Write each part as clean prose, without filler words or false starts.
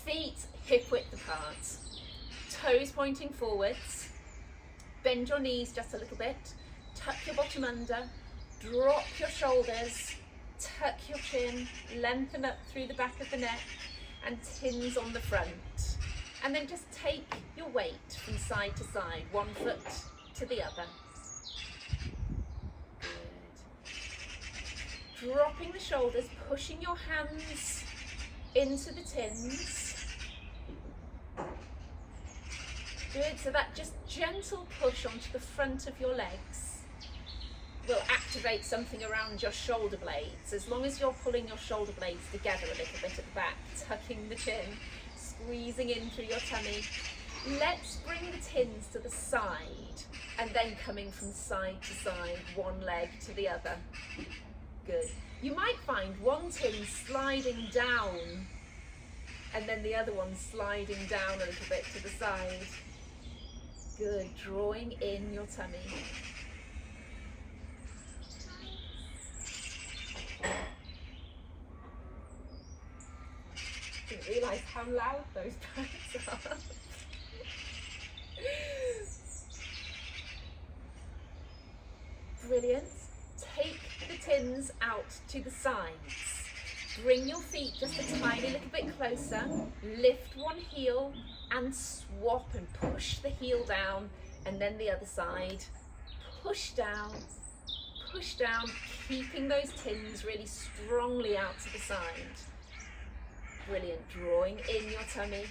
Feet hip width apart, toes pointing forwards, bend your knees just a little bit, tuck your bottom under, drop your shoulders, tuck your chin, lengthen up through the back of the neck, and tins on the front. And then just take your weight from side to side, one foot to the other. Good. Dropping the shoulders, pushing your hands into the tins. Good, so that just gentle push onto the front of your legs will activate something around your shoulder blades. As long as you're pulling your shoulder blades together a little bit at the back, tucking the chin, squeezing in through your tummy. Let's bring the tins to the side and then coming from side to side, one leg to the other. Good. You might find one tin sliding down and then the other one sliding down a little bit to the side. Good. Drawing in your tummy. Didn't realise how loud those bags are. Brilliant. Take the tins out to the sides. Bring your feet just a tiny little bit closer. Lift one heel and swap and push the heel down, and then the other side. Push down, keeping those tins really strongly out to the side. Brilliant. Drawing in your tummy.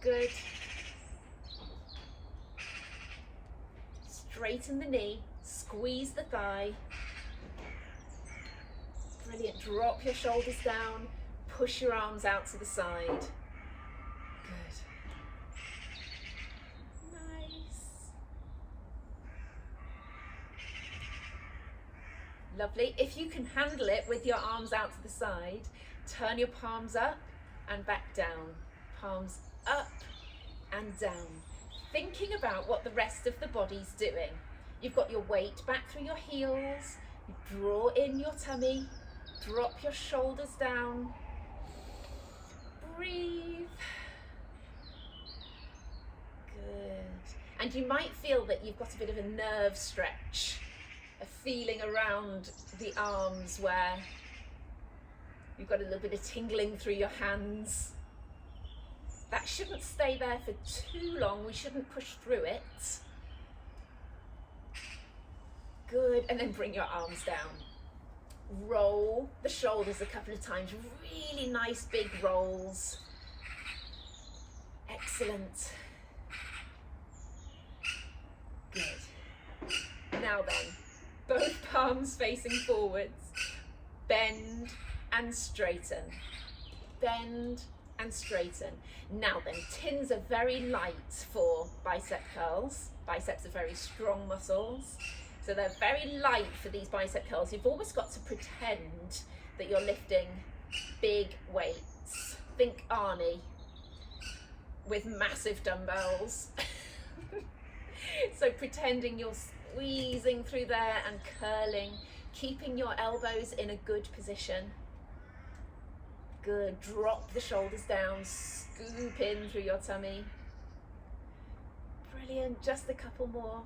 Good. Straighten the knee, squeeze the thigh. Brilliant. Drop your shoulders down, push your arms out to the side. Good. Nice. Lovely. If you can handle it with your arms out to the side, turn your palms up and back down. Palms up and down. Thinking about what the rest of the body's doing. You've got your weight back through your heels. You draw in your tummy. Drop your shoulders down. Breathe. Good. And you might feel that you've got a bit of a nerve stretch, a feeling around the arms where you've got a little bit of tingling through your hands. That shouldn't stay there for too long. We shouldn't push through it. Good. And then bring your arms down. Roll the shoulders a couple of times. Really nice big rolls. Excellent. Good. Now then, both palms facing forwards. Bend and straighten. Bend and straighten. Now then, tins are very light for bicep curls. Biceps are very strong muscles, so they're very light for these bicep curls. You've always got to pretend that you're lifting big weights. Think Arnie with massive dumbbells. So pretending you're squeezing through there and curling, keeping your elbows in a good position. Good. Drop the shoulders down, scoop in through your tummy. Brilliant. Just a couple more.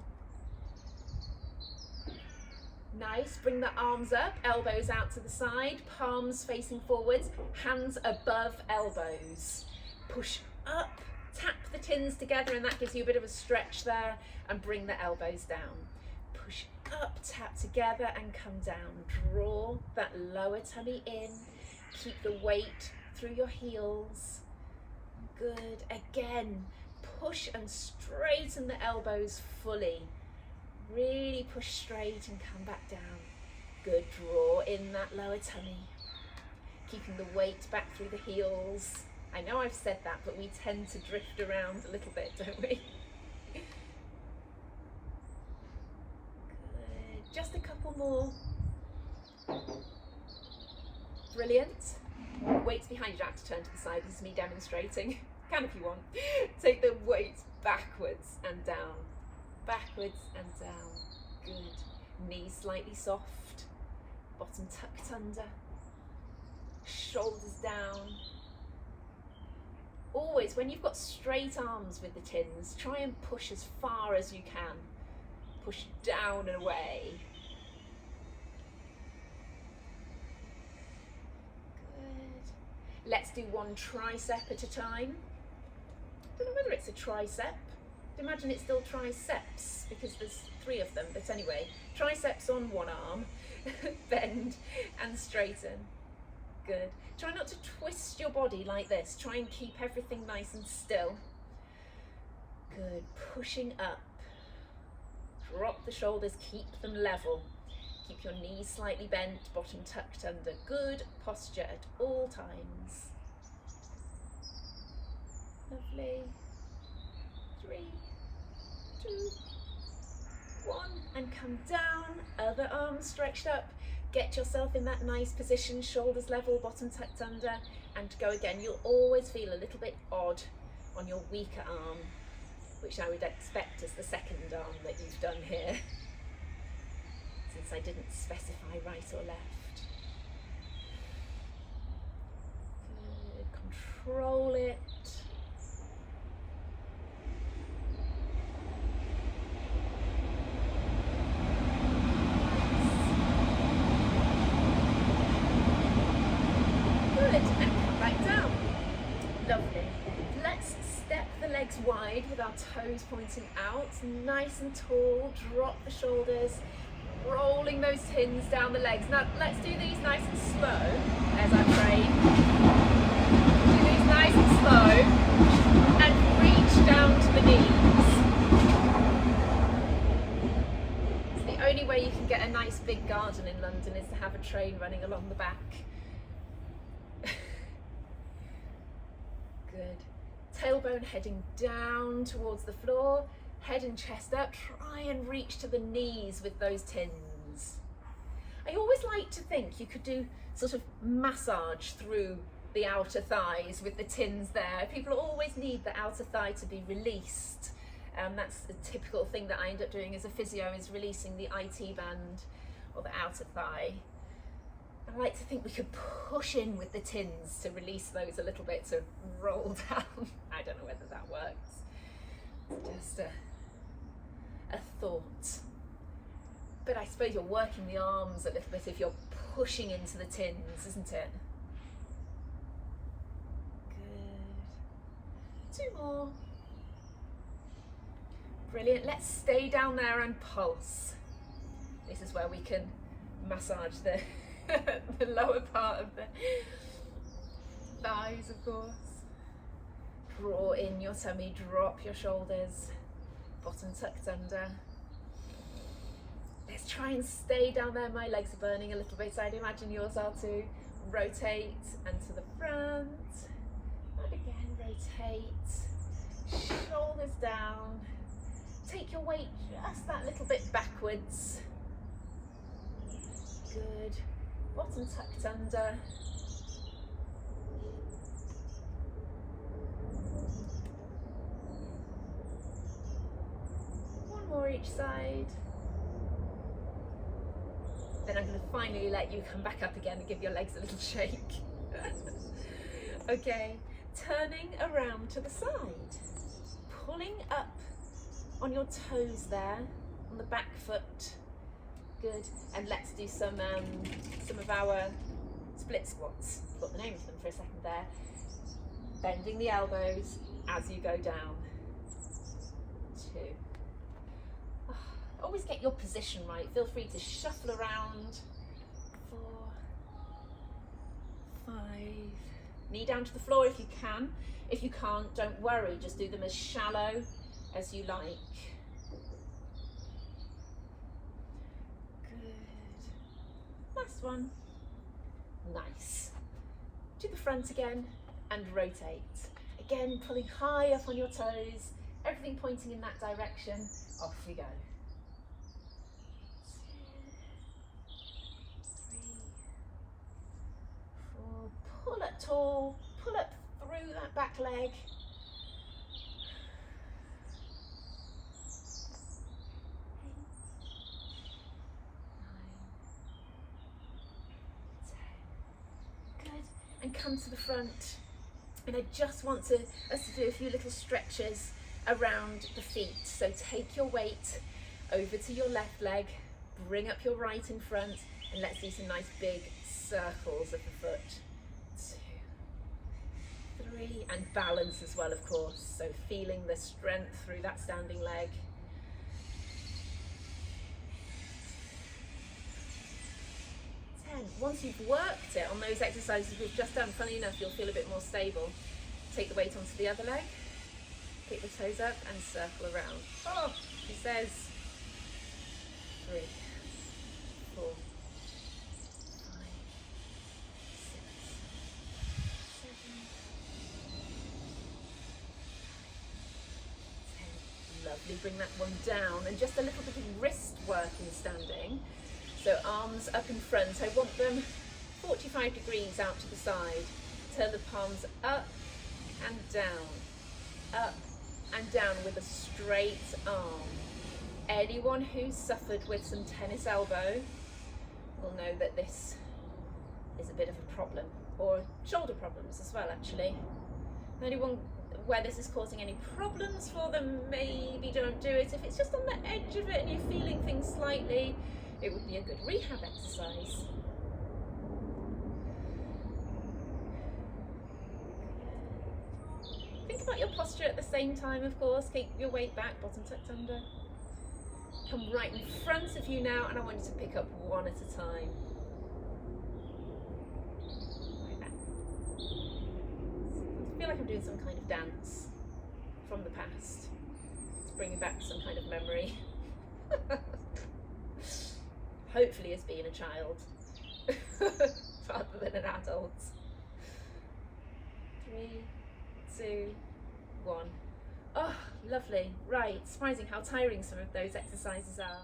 Nice. Bring the arms up, elbows out to the side, palms facing forwards, hands above elbows. Push up, tap the tins together, and that gives you a bit of a stretch there, and bring the elbows down. Push up, tap together, and come down. Draw that lower tummy in. Keep the weight through your heels. Good. Again, push and straighten the elbows fully. Really push straight and come back down. Good. Draw in that lower tummy. Keeping the weight back through the heels. I know I've said that, but we tend to drift around a little bit, don't we? Good. Just a couple more. Brilliant. Weights behind you, don't have to turn to the side. This is me demonstrating. Can if you want. Take the weights backwards and down. Backwards and down. Good. Knees slightly soft. Bottom tucked under. Shoulders down. always, when you've got straight arms with the tins, try and push as far as you can. Push down and away. Good. Let's do one tricep at a time. I don't know whether it's a tricep. Imagine it's still triceps because there's 3 of them, but anyway, triceps on one arm, bend and straighten. Good. Try not to twist your body like this. Try and keep everything nice and still. Good. Pushing up. Drop the shoulders, keep them level. Keep your knees slightly bent, bottom tucked under. Good posture at all times. Lovely. 3, 2, 1, and come down, other arm stretched up. Get yourself in that nice position, shoulders level, bottom tucked under, and go again. You'll always feel a little bit odd on your weaker arm, which I would expect is the second arm that you've done here, since I didn't specify right or left. Good, control it. Wide with our toes pointing out, nice and tall. Drop the shoulders, rolling those tins down the legs. Now let's do these nice and slow as I train. Do these nice and slow and reach down to the knees. It's the only way you can get a nice big garden in London is to have a train running along the back. Good. Tailbone heading down towards the floor, head and chest up. Try and reach to the knees with those tins. I always like to think you could do sort of massage through the outer thighs with the tins there. People always need the outer thigh to be released. That's the typical thing that I end up doing as a physio, is releasing the HiiT band or the outer thigh. I like to think we could push in with the tins to release those a little bit, to roll down. I don't know whether that works. It's just a thought. But I suppose you're working the arms a little bit if you're pushing into the tins, isn't it? Good. 2 more. Brilliant. Let's stay down there and pulse. This is where we can massage the the lower part of the thighs, of course. Draw in your tummy, drop your shoulders, bottom tucked under. Let's try and stay down there. My legs are burning a little bit, so I'd imagine yours are too. Rotate and to the front, and again rotate, shoulders down. Take your weight just that little bit backwards. Good. Bottom tucked under. One more each side. Then I'm going to finally let you come back up again and give your legs a little shake. Okay, turning around to the side. Pulling up on your toes there, on the back foot. Good, and let's do some of our split squats. Got the name of them for a second there. Bending the elbows as you go down. 2. Oh, always get your position right. Feel free to shuffle around. 4, 5. Knee down to the floor if you can. If you can't, don't worry. Just do them as shallow as you like. Last one. Nice. To the front again and rotate. Again, pulling high up on your toes, everything pointing in that direction. Off we go. 2, 3, 4. Pull up tall, pull up through that back leg. 8, 9, 10. Good. And come to the front And I just want us to do a few little stretches around the feet. So take your weight over to your left leg, bring up your right in front, and let's do some nice big circles of the foot. 2, 3, and balance as well, of course. So feeling the strength through that standing leg. 10. Once you've worked it on those exercises we've just done, funny enough, you'll feel a bit more stable. Take the weight onto the other leg, kick the toes up and circle around. Oh, she says 3, 4, 5, 6, 7, 8, 9, 10. Lovely, bring that one down, and just a little bit of wrist work in standing. So arms up in front, I want them 45 degrees out to the side. Turn the palms up and down with a straight arm. Anyone who's suffered with some tennis elbow will know that this is a bit of a problem, or shoulder problems as well actually. Anyone where this is causing any problems for them, maybe don't do it. If it's just on the edge of it and you're feeling things slightly, it would be a good rehab exercise. Think about your posture at the same time, of course. Keep your weight back, bottom tucked under. Come right in front of you now, and I want you to pick up one at a time. Like that. I feel like I'm doing some kind of dance from the past. It's bringing back some kind of memory. Hopefully as being a child rather than an adult. 3, 2, 1. Oh, lovely. Right, surprising how tiring some of those exercises are.